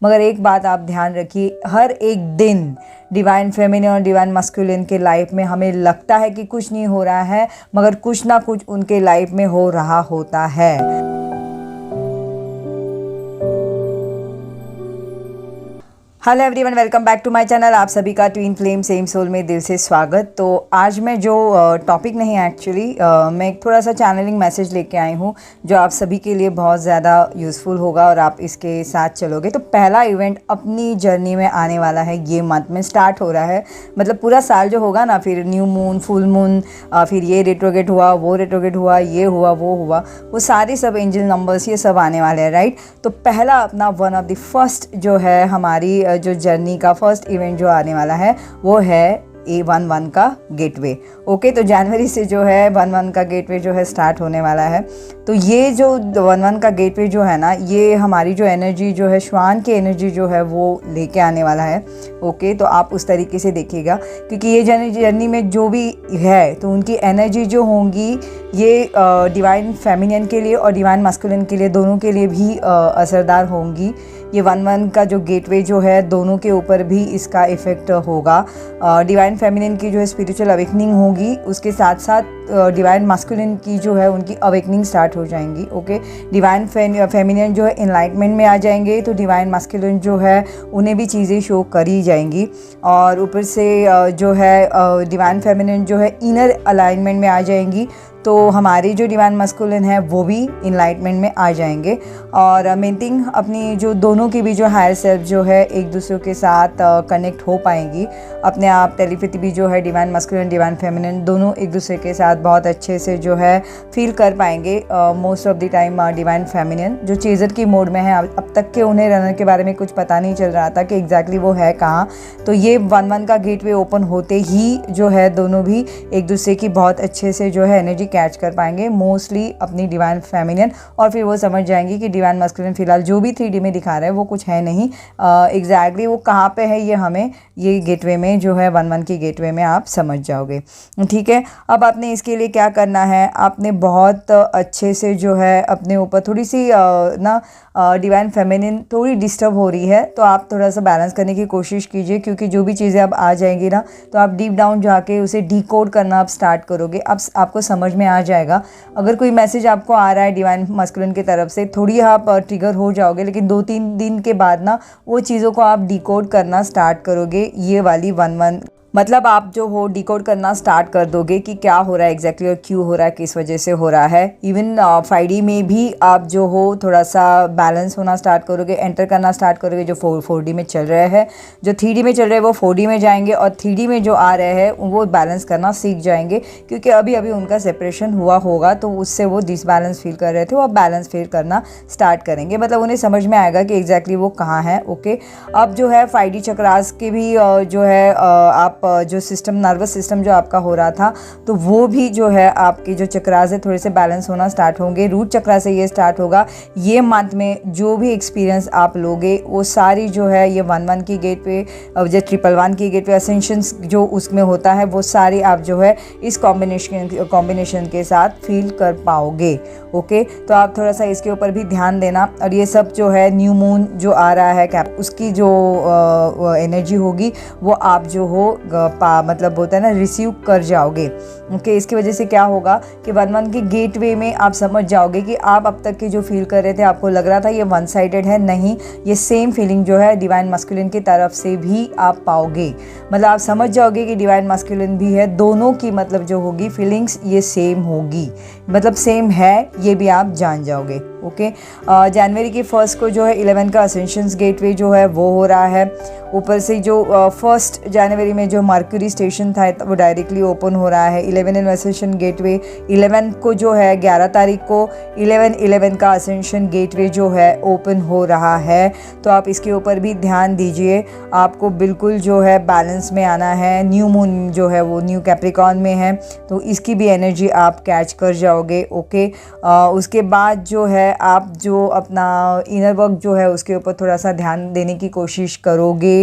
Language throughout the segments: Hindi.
मगर एक बात आप ध्यान रखिए, हर एक दिन डिवाइन फेमिनिन और डिवाइन मस्कुलिन के लाइफ में हमें लगता है कि कुछ नहीं हो रहा है, मगर कुछ ना कुछ उनके लाइफ में हो रहा होता है। Hello everyone, welcome back to my channel. आप सभी का ट्विन फ्लेम सेम सोल में दिल से स्वागत। तो आज मैं जो टॉपिक नहीं है एक्चुअली, मैं एक थोड़ा सा चैनलिंग मैसेज लेके आई हूँ जो आप सभी के लिए बहुत ज़्यादा यूज़फुल होगा और आप इसके साथ चलोगे। तो पहला इवेंट अपनी जर्नी में आने वाला है, ये मंथ में स्टार्ट हो रहा है। मतलब पूरा साल जो होगा ना, फिर न्यू मून, फुल मून, फिर ये रेट्रोगेट हुआ, वो रेट्रोगेट हुआ, ये हुआ, वो हुआ, वो सारे सब एंजल नंबर्स ये सब आने वाले हैं, राइट। तो पहला अपना वन ऑफ द फर्स्ट जो है हमारी जो जर्नी का फर्स्ट इवेंट जो आने वाला है वो है A11 का गेटवे। ओके, तो जनवरी से जो है 11 का गेटवे जो है स्टार्ट होने वाला है। तो ये जो 11 का गेटवे जो है ना, ये हमारी जो एनर्जी जो है, श्वान की एनर्जी जो है वो लेके आने वाला है। ओके, तो आप उस तरीके से देखिएगा, क्योंकि ये जर्नी में जो भी है तो उनकी एनर्जी जो होंगी ये डिवाइन फेमिनिन के लिए और डिवाइन मस्कुलिन के लिए, दोनों के लिए भी असरदार होंगी। ये 11 का जो गेटवे जो है दोनों के ऊपर भी इसका इफ़ेक्ट होगा। डिवाइन फेमिनिन की जो है स्पिरिचुअल अवेकनिंग होगी, उसके साथ साथ डिवाइन मस्कुलिन की जो है उनकी अवेकनिंग स्टार्ट हो जाएंगी। ओके, डिवाइन फेमिनिन जो है इनलाइटमेंट में आ जाएंगे, तो डिवाइन मस्कुलिन जो है उन्हें भी चीज़ें शो करी जाएंगी। और ऊपर से जो है डिवाइन फेमिनिन जो है इनर अलाइनमेंट में आ जाएंगी, तो हमारी जो डिवाइन मस्कुलिन है वो भी इनलाइटमेंट में आ जाएंगे। और मेन थिंग, अपनी जो दोनों की भी जो हायर सेल्फ जो है एक दूसरे के साथ कनेक्ट हो पाएंगी। अपने आप टेलीपैथी भी जो है डिवाइन मस्कुलिन, डिवाइन फेमिनिन दोनों एक दूसरे के साथ बहुत अच्छे से जो है फील कर पाएंगे। Most of the time divine feminine जो चेजर की मोड में है, अब तक के उन्हें रनर के बारे में कुछ पता नहीं चल रहा था कि एग्जैक्टली वो है कहाँ। तो ये 11 का गेटवे ओपन होते ही जो है दोनों भी एक दूसरे की बहुत अच्छे से जो है एनर्जी कैच कर पाएंगे, मोस्टली अपनी डिवाइन फेमिनिन। और फिर वो समझ जाएंगी कि डिवाइन मस्कुलिन फिलहाल जो भी 3D में दिखा रहा है वो कुछ है नहीं, एग्जैक्टली वो कहाँ पे है ये हमें ये गेटवे में जो है 11 की गेटवे में आप समझ जाओगे। ठीक है, अब आपने इसके लिए क्या करना है, आपने बहुत अच्छे से जो है अपने ऊपर थोड़ी सी डिवाइन फेमिनिन थोड़ी डिस्टर्ब हो रही है, तो आप थोड़ा सा बैलेंस करने की कोशिश कीजिए, क्योंकि जो भी चीज़ें अब आ जाएंगी ना, तो आप डीप डाउन जाके उसे डिकोड करना आप स्टार्ट करोगे। अब आपको समझ में आ जाएगा। अगर कोई मैसेज आपको आ रहा है डिवाइन मस्कुलिन की तरफ से, थोड़ी आप ट्रिगर हो जाओगे, लेकिन 2-3 दिन के बाद ना वो चीज़ों को आप डिकोड करना स्टार्ट करोगे। ये वाली 11 मतलब आप जो हो डिकोड करना स्टार्ट कर दोगे कि क्या हो रहा है एग्जैक्टली और क्यों हो रहा है, किस वजह से हो रहा है। इवन 5D में भी आप जो हो थोड़ा सा बैलेंस होना स्टार्ट करोगे, एंटर करना स्टार्ट करोगे। जो 4D में चल रहे हैं, जो 3D में चल रहे हैं वो 4D में जाएंगे, और 3D में जो आ रहे हैं वो बैलेंस करना सीख जाएंगे, क्योंकि अभी अभी उनका सेपरेशन हुआ होगा, तो उससे वो डिसबैलेंस फील कर रहे थे, वो अब बैलेंस फील करना स्टार्ट करेंगे। मतलब उन्हें समझ में आएगा कि एग्जैक्टली वो कहाँ है। ओके, अब जो है 5D चक्रास के भी जो है आप जो सिस्टम, नर्वस सिस्टम जो आपका हो रहा था, तो वो भी जो है आपके जो चक्रास है थोड़े से बैलेंस होना स्टार्ट होंगे। रूट चक्रा से ये स्टार्ट होगा। ये मंथ में जो भी एक्सपीरियंस आप लोगे वो सारी जो है ये 11 की गेट पे, जो 111 की गेट पे असेंशंस जो उसमें होता है, वो सारी आप जो है इस कॉम्बिनेशन के साथ फील कर पाओगे। ओके, तो आप थोड़ा सा इसके ऊपर भी ध्यान देना। और ये सब जो है न्यू मून जो आ रहा है कैप, उसकी जो एनर्जी होगी वो आप जो हो मतलब बोलते हैं ना, रिसीव कर जाओगे। ओके, इसकी वजह से क्या होगा कि 11 के गेटवे में आप समझ जाओगे कि आप अब तक के जो फील कर रहे थे, आपको लग रहा था ये वन साइडेड है, नहीं, ये सेम फीलिंग जो है डिवाइन मस्कुलिन की तरफ से भी आप पाओगे। मतलब आप समझ जाओगे कि डिवाइन मस्कुलिन भी है, दोनों की मतलब जो होगी फीलिंग्स ये सेम होगी, मतलब सेम है, ये भी आप जान जाओगे। ओके, जनवरी की 1 को जो है 11 का असेंशंस गेटवे जो है वो हो रहा है। ऊपर से जो 1 जनवरी में जो मर्क्यूरी स्टेशन था वो डायरेक्टली ओपन हो रहा है। 11 असेंशन गेटवे 11 को जो है 11 तारीख को 11 का असेंशन गेटवे जो है ओपन हो रहा है। तो आप इसके ऊपर भी ध्यान दीजिए, आपको बिल्कुल जो है बैलेंस में आना है। न्यू मून जो है वो न्यू कैप्रिकॉर्न में है, तो इसकी भी एनर्जी आप कैच कर जाओगे। ओके, उसके बाद जो है आप जो अपना इनर वर्क जो है उसके ऊपर थोड़ा सा ध्यान देने की कोशिश करोगे।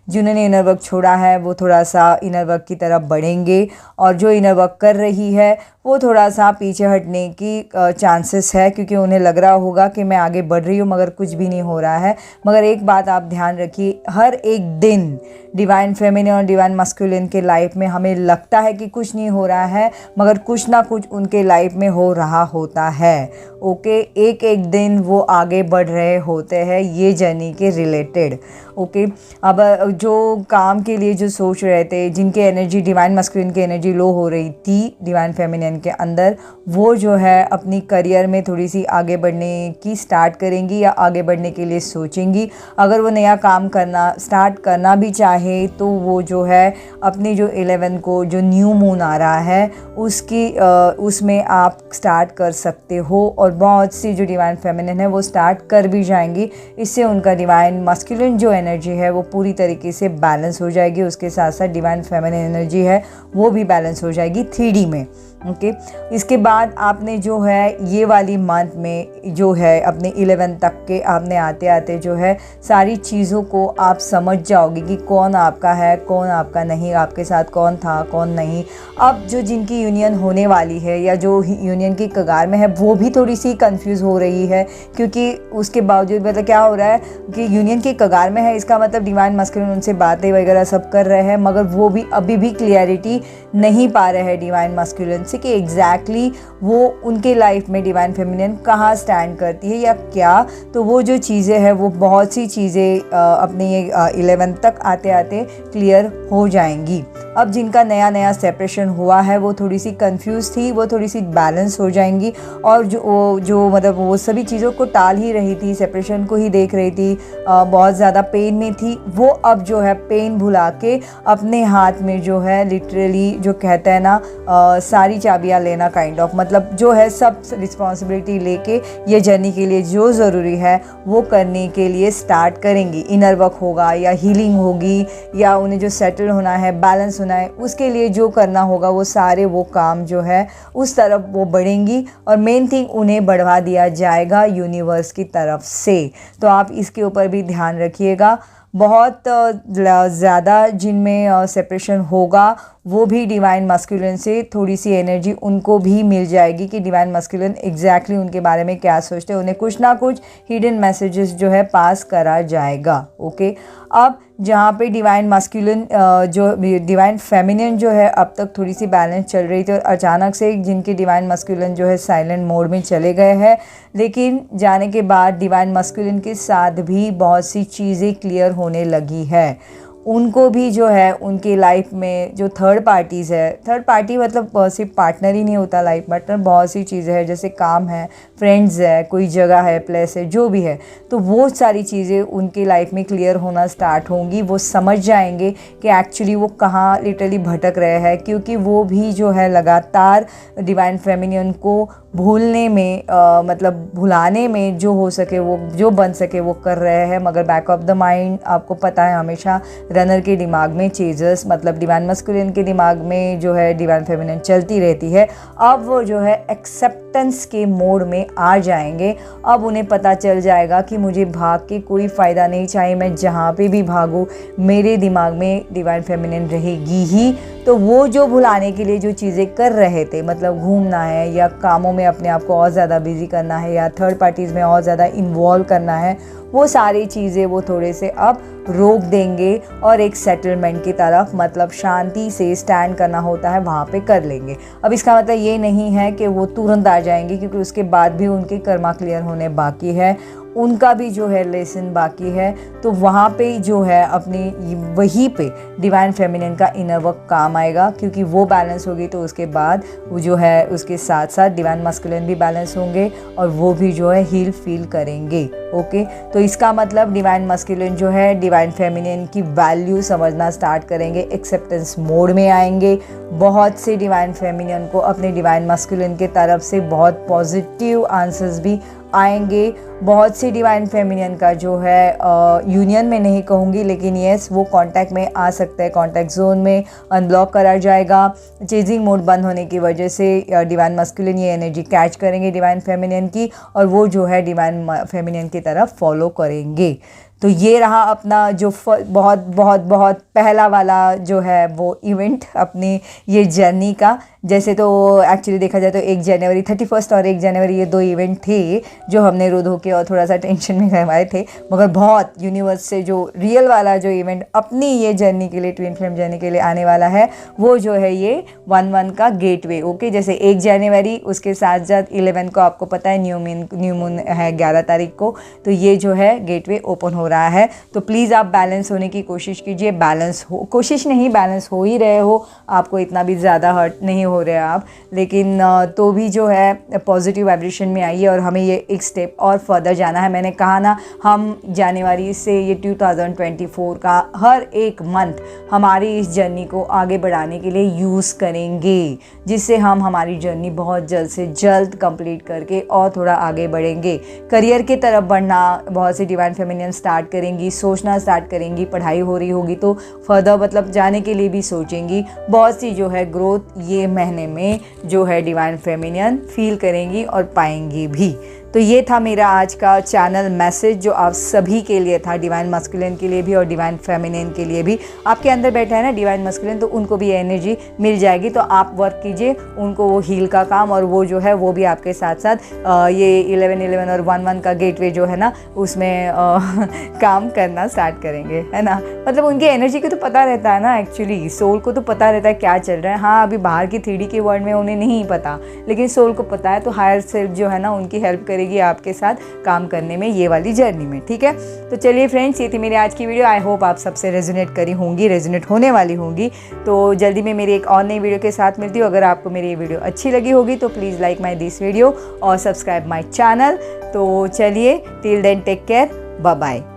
जिन्होंने इनर वर्क छोड़ा है वो थोड़ा सा इनर वर्क की तरफ बढ़ेंगे, और जो इनर वर्क कर रही है वो थोड़ा सा पीछे हटने की चांसेस है, क्योंकि उन्हें लग रहा होगा कि मैं आगे बढ़ रही हूँ मगर कुछ भी नहीं हो रहा है। मगर एक बात आप ध्यान रखिए, हर एक दिन डिवाइन फेमिनिन और डिवाइन मस्कुलिन के लाइफ में हमें लगता है कि कुछ नहीं हो रहा है, मगर कुछ ना कुछ उनके लाइफ में हो रहा होता है। ओके, एक एक दिन वो आगे बढ़ रहे होते हैं ये जर्नी के रिलेटेड। ओके, अब जो काम के लिए जो सोच रहे थे, जिनके एनर्जी डिवाइन मस्कुलिन की एनर्जी लो हो रही थी डिवाइन फेमिनिन के अंदर, वो जो है अपनी करियर में थोड़ी सी आगे बढ़ने की स्टार्ट करेंगी या आगे बढ़ने के लिए सोचेंगी। अगर वो नया काम करना स्टार्ट करना भी चाहे तो वो जो है अपनी जो 11 को जो न्यू मून आ रहा है उसमें आप स्टार्ट कर सकते हो, और बहुत सी जो डिवाइन फेमिनिन है वो स्टार्ट कर भी जाएंगी। इससे उनका डिवाइन मस्कुलिन जो एनर्जी है वो पूरी तरीके से बैलेंस हो जाएगी, उसके साथ साथ डिवाइन फेमिनिन एनर्जी है वो भी बैलेंस हो जाएगी 3D में। ओके, इसके बाद आपने जो है ये वाली मंथ में जो है अपने 11 तक के आपने आते आते जो है सारी चीज़ों को आप समझ जाओगे कि कौन आपका है कौन आपका नहीं, आपके साथ कौन था कौन नहीं। अब जो जिनकी यूनियन होने वाली है या जो यूनियन की कगार में है वो भी थोड़ी सी कंफ्यूज हो रही है, क्योंकि उसके बावजूद मतलब क्या हो रहा है कि यूनियन की कगार में है, इसका मतलब डिवाइन मस्कुलिन उनसे बातें वगैरह सब कर रहे हैं, मगर वो भी अभी भी क्लियरिटी नहीं पा रहे हैं डिवाइन मस्कुलिन से कि एग्जैक्टली वो उनके लाइफ में डिवाइन फेमिनिन कहाँ स्टैंड करती है या क्या। तो वो जो चीज़ें हैं वो बहुत सी चीज़ें अपने ये 11 तक आते आते क्लियर हो जाएंगी। अब जिनका नया नया सेपरेशन हुआ है वो थोड़ी सी कंफ्यूज थी, वो थोड़ी सी बैलेंस हो जाएंगी, और जो मतलब वो सभी चीज़ों को टाल ही रही थी, सेपरेशन को ही देख रही थी, बहुत ज़्यादा पेन में थी, वो अब जो है पेन भुला के अपने हाथ में जो है लिटरली जो कहते हैं ना सारी चाबियाँ लेना काइंड ऑफ, मतलब जो है सब रिस्पॉन्सिबिलिटी लेके ये जर्नी के लिए जो ज़रूरी है वो करने के लिए स्टार्ट करेंगी। इनर वर्क होगा या हीलिंग होगी या उन्हें जो सेटल होना है, बैलेंस होना है, उसके लिए जो करना होगा वो सारे वो काम जो है उस तरफ वो बढ़ेंगी, और मेन थिंग उन्हें बढ़वा दिया जाएगा यूनिवर्स की तरफ से। तो आप इसके ऊपर भी ध्यान रखिएगा। बहुत ज़्यादा जिनमें सेपरेशन होगा वो भी डिवाइन मस्कुलिन से थोड़ी सी एनर्जी उनको भी मिल जाएगी कि डिवाइन मस्कुलिन एग्जैक्टली उनके बारे में क्या सोचते हैं, उन्हें कुछ ना कुछ हिडन मैसेजेस जो है पास करा जाएगा। ओके, अब जहाँ पे डिवाइन मस्कुलिन जो डिवाइन फेमिनिन जो है अब तक थोड़ी सी बैलेंस चल रही थी, और अचानक से जिनके डिवाइन मस्कुलिन जो है साइलेंट मोड में चले गए हैं, लेकिन जाने के बाद डिवाइन मस्कुलिन के साथ भी बहुत सी चीज़ें क्लियर होने लगी है। उनको भी जो है उनकी लाइफ में जो थर्ड पार्टीज़ है, थर्ड पार्टी मतलब सिर्फ पार्टनर ही नहीं होता लाइफ पार्टनर, बहुत सी चीज़ें हैं जैसे काम है, फ्रेंड्स है, कोई जगह है, प्लेस है, जो भी है, तो वो सारी चीज़ें उनकी लाइफ में क्लियर होना स्टार्ट होंगी। वो समझ जाएंगे कि एक्चुअली वो कहाँ लिटरली भटक रहे हैं, क्योंकि वो भी जो है लगातार डिवाइन फेमिनिन को भूलने में मतलब भुलाने में जो हो सके वो जो बन सके वो कर रहे हैं, मगर बैक ऑफ द माइंड आपको पता है हमेशा रनर के दिमाग में चेजर्स मतलब डिवाइन मस्कुलिन के दिमाग में जो है डिवाइन फेमिनिन चलती रहती है। अब वो जो है एक्सेप्टेंस के मोड में आ जाएंगे। अब उन्हें पता चल जाएगा कि मुझे भाग के कोई फ़ायदा नहीं, चाहे मैं जहाँ पे भी भागूँ मेरे दिमाग में डिवाइन फेमिनिन रहेगी ही। तो वो जो भुलाने के लिए जो चीज़ें कर रहे थे, मतलब घूमना है या कामों में अपने आप को और ज़्यादा बिजी करना है या थर्ड पार्टीज़ में और ज़्यादा इन्वॉल्व करना है, वो सारी चीज़ें वो थोड़े से अब रोक देंगे और एक सेटलमेंट की तरफ मतलब शांति से स्टैंड करना होता है वहाँ पे कर लेंगे। अब इसका मतलब ये नहीं है कि वो तुरंत आ जाएंगे, क्योंकि उसके बाद भी उनके कर्मा क्लियर होने बाकी है, उनका भी जो है लेसन बाकी है। तो वहाँ पे जो है अपनी वहीं पे डिवाइन फेमिनिन का इनर वर्क काम आएगा, क्योंकि वो बैलेंस होगी तो उसके बाद वो जो है उसके साथ साथ डिवाइन मस्कुलिन भी बैलेंस होंगे और वो भी जो है हील फील करेंगे। ओके, तो इसका मतलब डिवाइन मस्कुलिन जो है डिवाइन फेमिनिन की वैल्यू समझना स्टार्ट करेंगे, एक्सेप्टेंस मोड में आएंगे। बहुत से डिवाइन फेमिनिन को अपने डिवाइन मस्कुलिन के तरफ से बहुत पॉजिटिव आंसर्स भी आएंगे। बहुत सी डिवाइन फेमिनिन का जो है यूनियन में नहीं कहूँगी, लेकिन येस वो कांटेक्ट में आ सकता है, कांटेक्ट जोन में अनब्लॉक करा जाएगा। चेजिंग मोड बंद होने की वजह से डिवाइन मस्कुलिन ये एनर्जी कैच करेंगे डिवाइन फेमिनिन की, और वो जो है डिवाइन फेमिनिन की तरफ फॉलो करेंगे। तो ये रहा अपना जो बहुत बहुत बहुत पहला वाला जो है वो इवेंट अपनी ये जर्नी का। जैसे तो एक्चुअली देखा जाए तो 1 जनवरी 31 और 1 जनवरी ये 2 इवेंट थे जो हमने रो धो के और थोड़ा सा टेंशन में करवाए थे, मगर बहुत यूनिवर्स से जो रियल वाला जो इवेंट अपनी ये जर्नी के लिए, ट्विन फ्लेम जर्नी के लिए आने वाला है वो जो है ये 1/1 का गेटवे। ओके, जैसे 1 जनवरी उसके साथ साथ 11 को आपको पता है न्यू मून है 11 तारीख को, तो ये जो है गेटवे ओपन हो रहा है। तो प्लीज़ आप बैलेंस होने की कोशिश कीजिए, बैलेंस हो ही रहे हो, आपको इतना भी ज़्यादा हर्ट नहीं हो रहे आप, लेकिन तो भी जो है पॉजिटिव वाइब्रेशन में आइए और हमें ये एक स्टेप और फर्दर जाना है। मैंने कहा ना, हम जनवरी से ये 2024 का हर एक मंथ हमारी इस जर्नी को आगे बढ़ाने के लिए यूज़ करेंगे, जिससे हम हमारी जर्नी बहुत जल्द से जल्द कंप्लीट करके और थोड़ा आगे बढ़ेंगे। करियर की तरफ बढ़ना बहुत सी डिवाइन फेमिनियन स्टार्ट करेंगी, सोचना स्टार्ट करेंगी, पढ़ाई हो रही होगी तो फर्दर मतलब जाने के लिए भी सोचेंगी। बहुत सी जो है ग्रोथ ये महीने में जो है डिवाइन फेमिनियन फील करेंगी और पाएंगी भी। तो ये था मेरा आज का चैनल मैसेज जो आप सभी के लिए था, डिवाइन मस्कुलिन के लिए भी और डिवाइन फेमिनिन के लिए भी। आपके अंदर बैठा है ना डिवाइन मस्कुलिन, तो उनको भी एनर्जी मिल जाएगी, तो आप वर्क कीजिए उनको वो हील का काम, और वो जो है वो भी आपके साथ साथ ये 11/11 और 1/1 का गेटवे जो है ना उसमें काम करना स्टार्ट करेंगे, है ना। मतलब उनकी एनर्जी को तो पता रहता है ना, एक्चुअली सोल को तो पता रहता है क्या चल रहा है। हाँ, अभी बाहर की 3D के वर्ल्ड में उन्हें नहीं पता, लेकिन सोल को पता है, तो हायर सेल्फ जो है ना उनकी हेल्प करेगी आपके साथ काम करने में, ये वाली जर्नी में। ठीक है, तो चलिए फ्रेंड्स, ये थी मेरी आज की वीडियो। आई होप आप सबसे रेजोनेट करी होंगी, रेजोनेट होने वाली होंगी। तो जल्दी में मेरी एक और नई वीडियो के साथ मिलती हूँ। अगर आपको मेरी ये वीडियो अच्छी लगी होगी तो please like my this video और सब्सक्राइब माई चैनल। तो चलिए, till then take care, bye bye.